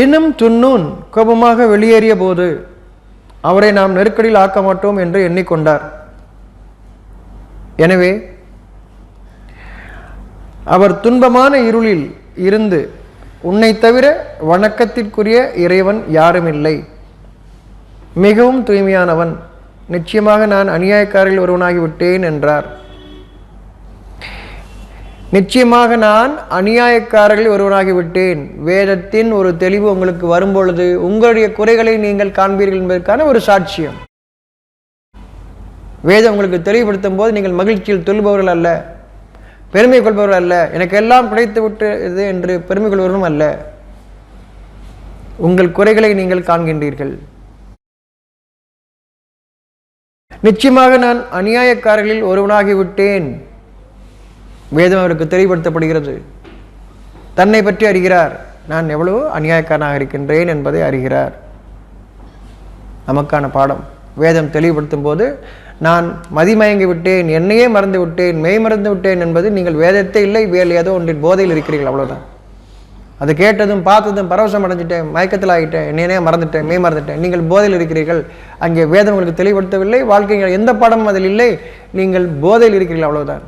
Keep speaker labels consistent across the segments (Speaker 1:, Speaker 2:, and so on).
Speaker 1: இன்னும் துன்னூன் கோபமாக வெளியேறிய போது அவரை நாம் நெருக்கடியில் ஆக்க மாட்டோம் என்று எண்ணிக்கொண்டார். எனவே அவர் துன்பமான இருளில் இருந்து, உன்னை தவிர வணக்கத்திற்குரிய இறைவன் யாருமில்லை, மிகவும் தூய்மையானவன், நிச்சயமாக நான் அநியாயக்காரரில் ஒருவனாகிவிட்டேன் என்றார். நிச்சயமாக நான் அநியாயக்காரர்களில் ஒருவனாகிவிட்டேன். வேதத்தின் ஒரு தெளிவு உங்களுக்கு வரும்பொழுது உங்களுடைய குறைகளை நீங்கள் காண்பீர்கள் என்பதற்கான ஒரு சாட்சியம். வேதம் உங்களுக்கு தெளிவுபடுத்தும் போது நீங்கள் மகிழ்ச்சியில் தொல்பவர்கள் அல்ல, பெருமை கொள்பவர்கள் அல்ல, எனக்கு எல்லாம் கிடைத்து விட்டது என்று பெருமை கொள்பவர்களும் அல்ல. உங்கள் குறைகளை நீங்கள் காண்கின்றீர்கள். நிச்சயமாக நான் அநியாயக்காரர்களில் ஒருவனாகிவிட்டேன். வேதம் அவருக்கு தெளிவுபடுத்தப்படுகிறது. தன்னை பற்றி அறிகிறார். நான் எவ்வளவு அநியாயக்காரனாக இருக்கின்றேன் என்பதை அறிகிறார். நமக்கான பாடம். வேதம் தெளிவுபடுத்தும் போது நான் மதிமயங்கி விட்டேன், என்னையே மறந்து விட்டேன், மெய் மறந்து விட்டேன் என்பது நீங்கள் வேதத்தை இல்லை, வேறு ஏதோ ஒன்றின் போதையில் இருக்கிறீர்கள், அவ்வளோதான். அது கேட்டதும் பார்த்ததும் பரவசம் அடைஞ்சிட்டேன், மயக்கத்தில் ஆகிட்டேன், என்னையே மறந்துட்டேன், மெய் மறந்துட்டேன், நீங்கள் போதையில் இருக்கிறீர்கள். அங்கே வேதம் உங்களுக்கு தெளிவுபடுத்தவில்லை, வாழ்க்கையில் எந்த பாடமும் அதில் இல்லை, நீங்கள் போதையில் இருக்கிறீர்கள், அவ்வளவுதான்.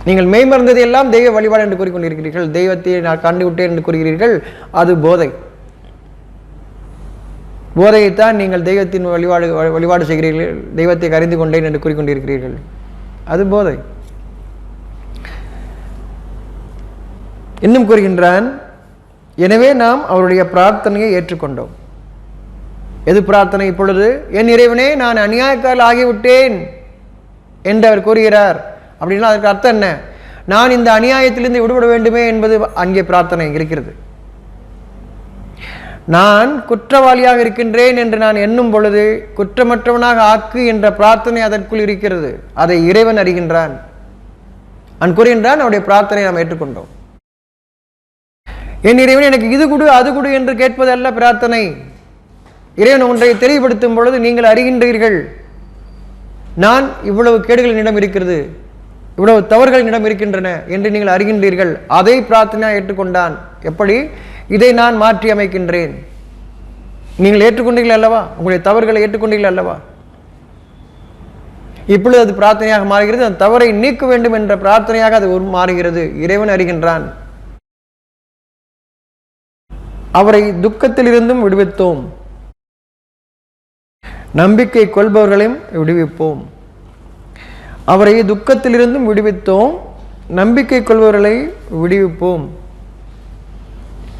Speaker 1: நீங்கள் மெய் மறந்தது எல்லாம் தெய்வ வழிபாடு என்று கூறிக்கொண்டிருக்கிறீர்கள், தெய்வத்தை நான் கண்டுவிட்டேன் என்று கூறுகிறீர்கள், அது போதை. போதையைத்தான் நீங்கள் தெய்வத்தின் வழிபாடு செய்கிறீர்கள், தெய்வத்தை அறிந்து கொண்டேன் என்று கூறிக்கொண்டிருக்கிறீர்கள், அது போதை. இன்னும் கூறுகின்றான், எனவே நாம் அவருடைய பிரார்த்தனையை ஏற்றுக்கொண்டோம். எது பிரார்த்தனை? இப்பொழுது என் இறைவனே நான் அநியாயக்காரர் ஆகிவிட்டேன் என்று அவர் கூறுகிறார். அப்படின்னா அதற்கு அர்த்தம் என்ன? நான் இந்த அநியாயத்திலிருந்து விடுபட வேண்டுமே என்பது அங்கே பிரார்த்தனை இருக்கிறது. நான் குற்றவாளியாக இருக்கின்றேன் என்று நான் எண்ணும் பொழுது குற்றமற்றவனாக ஆக்கு என்ற பிரார்த்தனை அதற்குள் இருக்கிறது. அதை இறைவன் அறிகின்றான். அவன் கூறுகின்றான், அவருடைய பிரார்த்தனை நாம் ஏற்றுக்கொண்டோம். என் இறைவன் எனக்கு இது கொடு அது கொடு என்று கேட்பதல்ல பிரார்த்தனை. இறைவன் ஒன்றை தெளிவுபடுத்தும் பொழுது நீங்கள் அறிகின்றீர்கள், நான் இவ்வளவு கேடுகள் என்னிடம் இருக்கிறது, இவ்வளவு தவறுகள் என்னிடம் இருக்கின்றன என்று நீங்கள் அறிகின்றீர்கள். அதை பிரார்த்தனையாக ஏற்றுக்கொண்டான். எப்படி? இதை நான் மாற்றி அமைக்கின்றேன். நீங்கள் ஏற்றுக்கொண்டீர்கள் அல்லவா? உங்களுடைய தவறுகளை ஏற்றுக்கொண்டீர்கள் அல்லவா? இப்பொழுது அது பிரார்த்தனையாக மாறுகிறது. அந்த தவறை நீக்க வேண்டும் என்ற பிரார்த்தனையாக அது மாறுகிறது. இறைவன் அறிகின்றான். அவரை துக்கத்திலிருந்தும் விடுவித்தோம், நம்பிக்கை கொள்பவர்களையும் விடுவிப்போம். அவரை துக்கத்திலிருந்தும் விடுவித்தோம், நம்பிக்கை கொள்பவர்களை விடுவிப்போம்.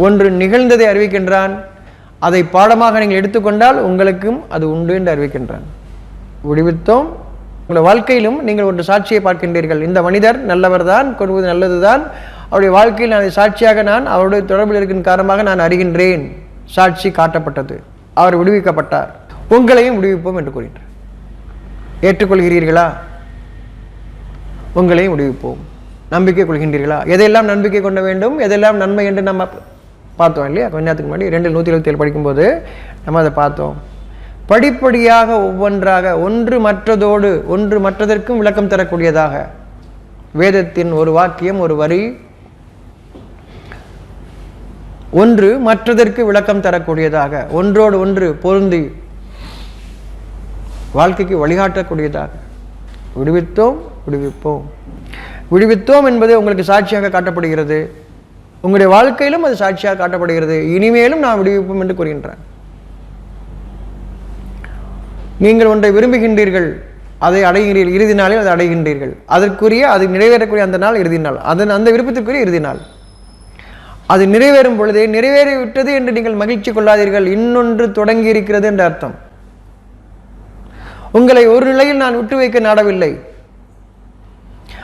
Speaker 1: ஒன்று நிகழ்ந்ததை அறிவிக்கின்றான், அதை பாடமாக நீங்கள் எடுத்துக்கொண்டால் உங்களுக்கும் அது உண்டு என்று அறிவிக்கின்றான். விடுவித்தோம். உங்கள் வாழ்க்கையிலும் நீங்கள் ஒரு சாட்சியை பார்க்கின்றீர்கள். இந்த மனிதர் நல்லவர் தான், கொள்வது நல்லதுதான், அவருடைய வாழ்க்கையில் நான் சாட்சியாக நான் அவருடைய தொடர்பில் இருக்கின்ற காரணமாக நான் அறிகின்றேன். சாட்சி காட்டப்பட்டது, அவர் விடுவிக்கப்பட்டார். உங்களையும் விடுவிப்போம் என்று கூறுகின்றார். ஏற்றுக்கொள்கிறீர்களா? உங்களையும் விடுவிப்போம். நம்பிக்கை கொள்கின்றீர்களா? எதையெல்லாம் நம்பிக்கை கொள்ள வேண்டும், எதெல்லாம் நன்மை என்று நம்ம பார்த்தோம் இல்லையா? கொஞ்ச நேரத்துக்கு முன்னாடி 2:127 படிக்கும்போது நம்ம அதை பார்த்தோம். படிப்படியாக ஒவ்வொன்றாக ஒன்று மற்றதோடு ஒன்று மற்றதற்கும் விளக்கம் தரக்கூடியதாக வேதத்தின் ஒரு வாக்கியம், ஒரு வரி ஒன்று மற்றதற்கு விளக்கம் தரக்கூடியதாக, ஒன்றோடு ஒன்று பொருந்தி வாழ்க்கைக்கு வழிகாட்டக்கூடியதாக விடுவித்தோம், விடுவிப்போம். விடுவித்தோம் என்பது உங்களுக்கு சாட்சியாக காட்டப்படுகிறது. உங்களுடைய வாழ்க்கையிலும் அது சாட்சியாக காட்டப்படுகிறது. இனிமேலும் நான் விடுவிப்போம் என்று கூறுகின்றான். நீங்கள் ஒன்றை விரும்புகின்றீர்கள், அதை அடைகிறீர்கள், இறுதி நாளில் அதை அடைகின்றீர்கள். அதற்குரிய அது நிறைவேறக்கூடிய அந்த நாள் இறுதி நாள், அந்த விருப்பத்திற்குரிய இறுதி நாள். அது நிறைவேறும் பொழுதே நிறைவேறிவிட்டது என்று நீங்கள் மகிழ்ச்சி கொள்ளாதீர்கள், இன்னொன்று தொடங்கி இருக்கிறது என்ற அர்த்தம். உங்களை ஒரு நிலையில் நான் விட்டு வைக்க நாடவில்லை.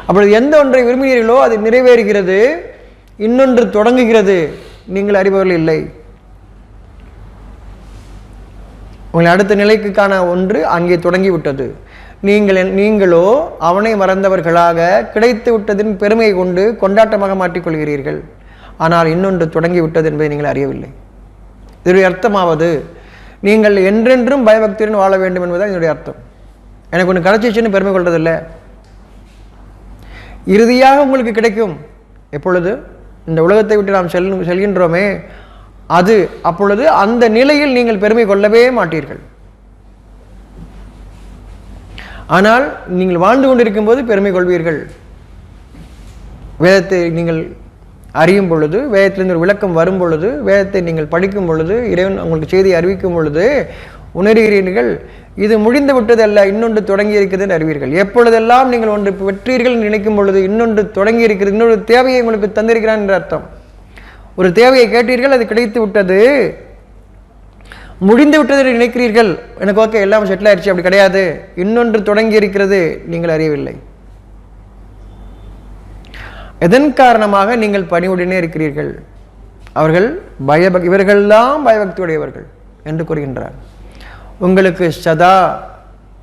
Speaker 1: அப்பொழுது எந்த ஒன்றை விரும்பினீர்களோ அது நிறைவேறுகிறது, இன்னொன்று தொடங்குகிறது, நீங்கள் அறிபவர்கள் இல்லை. உங்களை அடுத்த நிலைக்கான ஒன்று அங்கே தொடங்கிவிட்டது. நீங்களோ அவனை மறந்தவர்களாக கிடைத்து விட்டதின் பெருமையை கொண்டு கொண்டாட்டமாக மாற்றிக்கொள்கிறீர்கள். ஆனால் இன்னொன்று தொடங்கிவிட்டது என்பதை நீங்கள் அறியவில்லை. இதனுடைய அர்த்தமாவது நீங்கள் என்றென்றும் பயபக்தியுடன் வாழ வேண்டும் என்பதுதான் இதனுடைய அர்த்தம். எனக்கு ஒன்று கிடைச்சிச்சுன்னு பெருமை கொள்றதில்லை. இறுதியாக உங்களுக்கு கிடைக்கும். எப்பொழுது இந்த உலகத்தை விட்டு நாம் செல்கின்றோமே அப்பொழுது அந்த நிலையில் நீங்கள் பெருமை கொள்ளவே மாட்டீர்கள். ஆனால் நீங்கள் வாழ்ந்து கொண்டிருக்கும் போது பெருமை கொள்வீர்கள். வேதத்தை நீங்கள் அறியும் பொழுது, வேதத்திலிருந்து ஒரு விளக்கம் வரும் பொழுது, வேதத்தை நீங்கள் படிக்கும் பொழுது, இறைவன் உங்களுக்கு செய்தியை அறிவிக்கும் பொழுது உணர்கிறீர்கள், இது முடிந்து விட்டதல்ல, இன்னொன்று தொடங்கி இருக்கிறது என்று அறிவீர்கள். எப்பொழுதெல்லாம் நீங்கள் ஒன்று பெற்றீர்கள் நினைக்கும் பொழுது இன்னொன்று தொடங்கி இருக்கிறது, இன்னொரு தேவையை உங்களுக்கு தந்திருக்கிறான் என்ற அர்த்தம். ஒரு தேவையை கேட்டீர்கள், அது கிடைத்து விட்டது, முடிந்து விட்டது என்று நினைக்கிறீர்கள். எனக்கு ஓகே, எல்லாம் செட்டில் ஆயிடுச்சு. அப்படி கிடையாது, இன்னொன்று தொடங்கி இருக்கிறது, நீங்கள் அறியவில்லை. எதன் காரணமாக நீங்கள் பணிவுடனே இருக்கிறீர்கள்? அவர்கள் இவர்கள்தான் பயபக்தியுடையவர்கள் என்று கூறுகின்றார். உங்களுக்கு சதா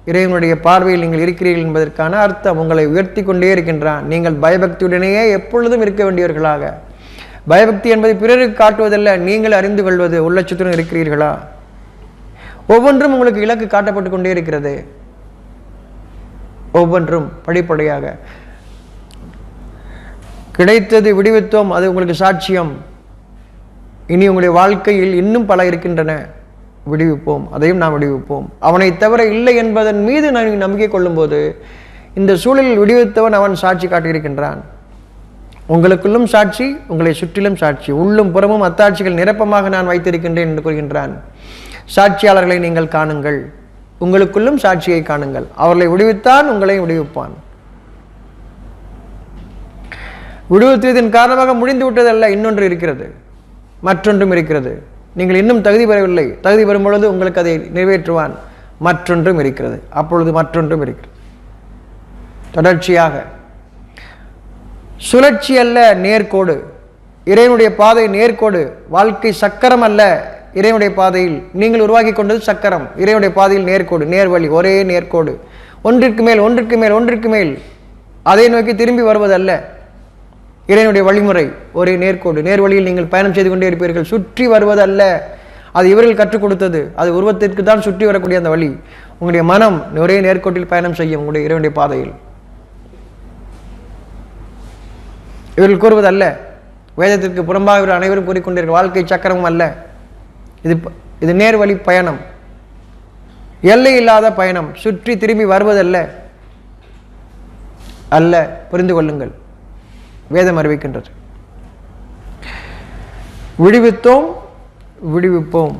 Speaker 1: இறைவனுடைய பார்வையில் நீங்கள் இருக்கிறீர்கள் என்பதற்கான அர்த்தம், உங்களை உயர்த்தி கொண்டே இருக்கின்றான். நீங்கள் பயபக்தியுடனேயே எப்பொழுதும் இருக்க வேண்டியவர்களாக. பயபக்தி என்பது பிறருக்கு காட்டுவதல்ல, நீங்கள் அறிந்து கொள்வது. உள்ளச்சத்துடன் இருக்கிறீர்களா? ஒவ்வொன்றும் உங்களுக்கு இலக்கு காட்டப்பட்டு கொண்டே இருக்கிறது. ஒவ்வொன்றும் படிப்படியாக கிடைத்தது, விடுவித்தோம், அது உங்களுக்கு சாட்சியம். இனி உங்களுடைய வாழ்க்கையில் இன்னும் பல இருக்கின்றன, விடுவிப்போம், அதையும் நாம் விடுவிப்போம். அவனை தவிர இல்லை என்பதன் மீது நான் நம்பிக்கை கொள்ளும் போது இந்த சூழலில் விடுவித்தவன் அவன் சாட்சி காட்டியிருக்கின்றான். உங்களுக்குள்ளும் சாட்சி, உங்களை சுற்றிலும் சாட்சி, உள்ளும் புறமும் அத்தாட்சிகள் நிரப்பமாக நான் வைத்திருக்கின்றேன் என்று கூறுகின்றான். சாட்சியாளர்களை நீங்கள் காணுங்கள், உங்களுக்குள்ளும் சாட்சியை காணுங்கள். அவர்களை விடுவித்தான், உங்களை விடுவிப்பான். விடுவித்ததின் காரணமாக முடிந்து விட்டதல்ல, இன்னொன்று இருக்கிறது, மற்றொன்றும் இருக்கிறது. நீங்கள் இன்னும் தகுதி பெறவில்லை, தகுதி பெறும் பொழுது உங்களுக்கு அதை நிறைவேற்றுவான். மற்றொன்றும் இருக்கிறது, அப்பொழுது மற்றொன்றும் இருக்கிறது. தொடர்ச்சியாக சுழற்சி அல்ல, நேர்கோடு. இறைவனுடைய பாதை நேர்கோடு, வாழ்க்கை சக்கரம் அல்ல. இறைவனுடைய பாதையில் நீங்கள் உருவாக்கி கொண்டது சக்கரம், இறைவனுடைய பாதையில் நேர்கோடு, நேர்வழி, ஒரே நேர்கோடு, ஒன்றிற்கு மேல் ஒன்றிற்கு மேல் ஒன்றிற்கு மேல், அதை நோக்கி திரும்பி வருவதல்ல. இறைவனுடைய வழிமுறை ஒரே நேர்கோடு, நேர்வழியில் நீங்கள் பயணம் செய்து கொண்டே இருப்பீர்கள். சுற்றி வருவதல்ல, அது இவர்கள் கற்றுக் கொடுத்தது. அது உருவத்திற்கு தான் சுற்றி வரக்கூடிய அந்த வழி. உங்களுடைய மனம் ஒரே நேர்கோட்டில் பயணம் செய்யும், உங்களுடைய இறைவனுடைய பாதையில். இவர்கள் கூறுவதல்ல, வேதத்திற்கு புறம்பாக இவர்கள் அனைவரும் கூறிக்கொண்டிருக்க வாழ்க்கை சக்கரமும் அல்ல. இது நேர்வழி பயணம், எல்லை இல்லாத பயணம், சுற்றி திரும்பி வருவதல்ல. அல்ல, புரிந்து கொள்ளுங்கள், வேதம் அறிவிக்கின்றது. விடுவித்தோம், விடுவிப்போம்.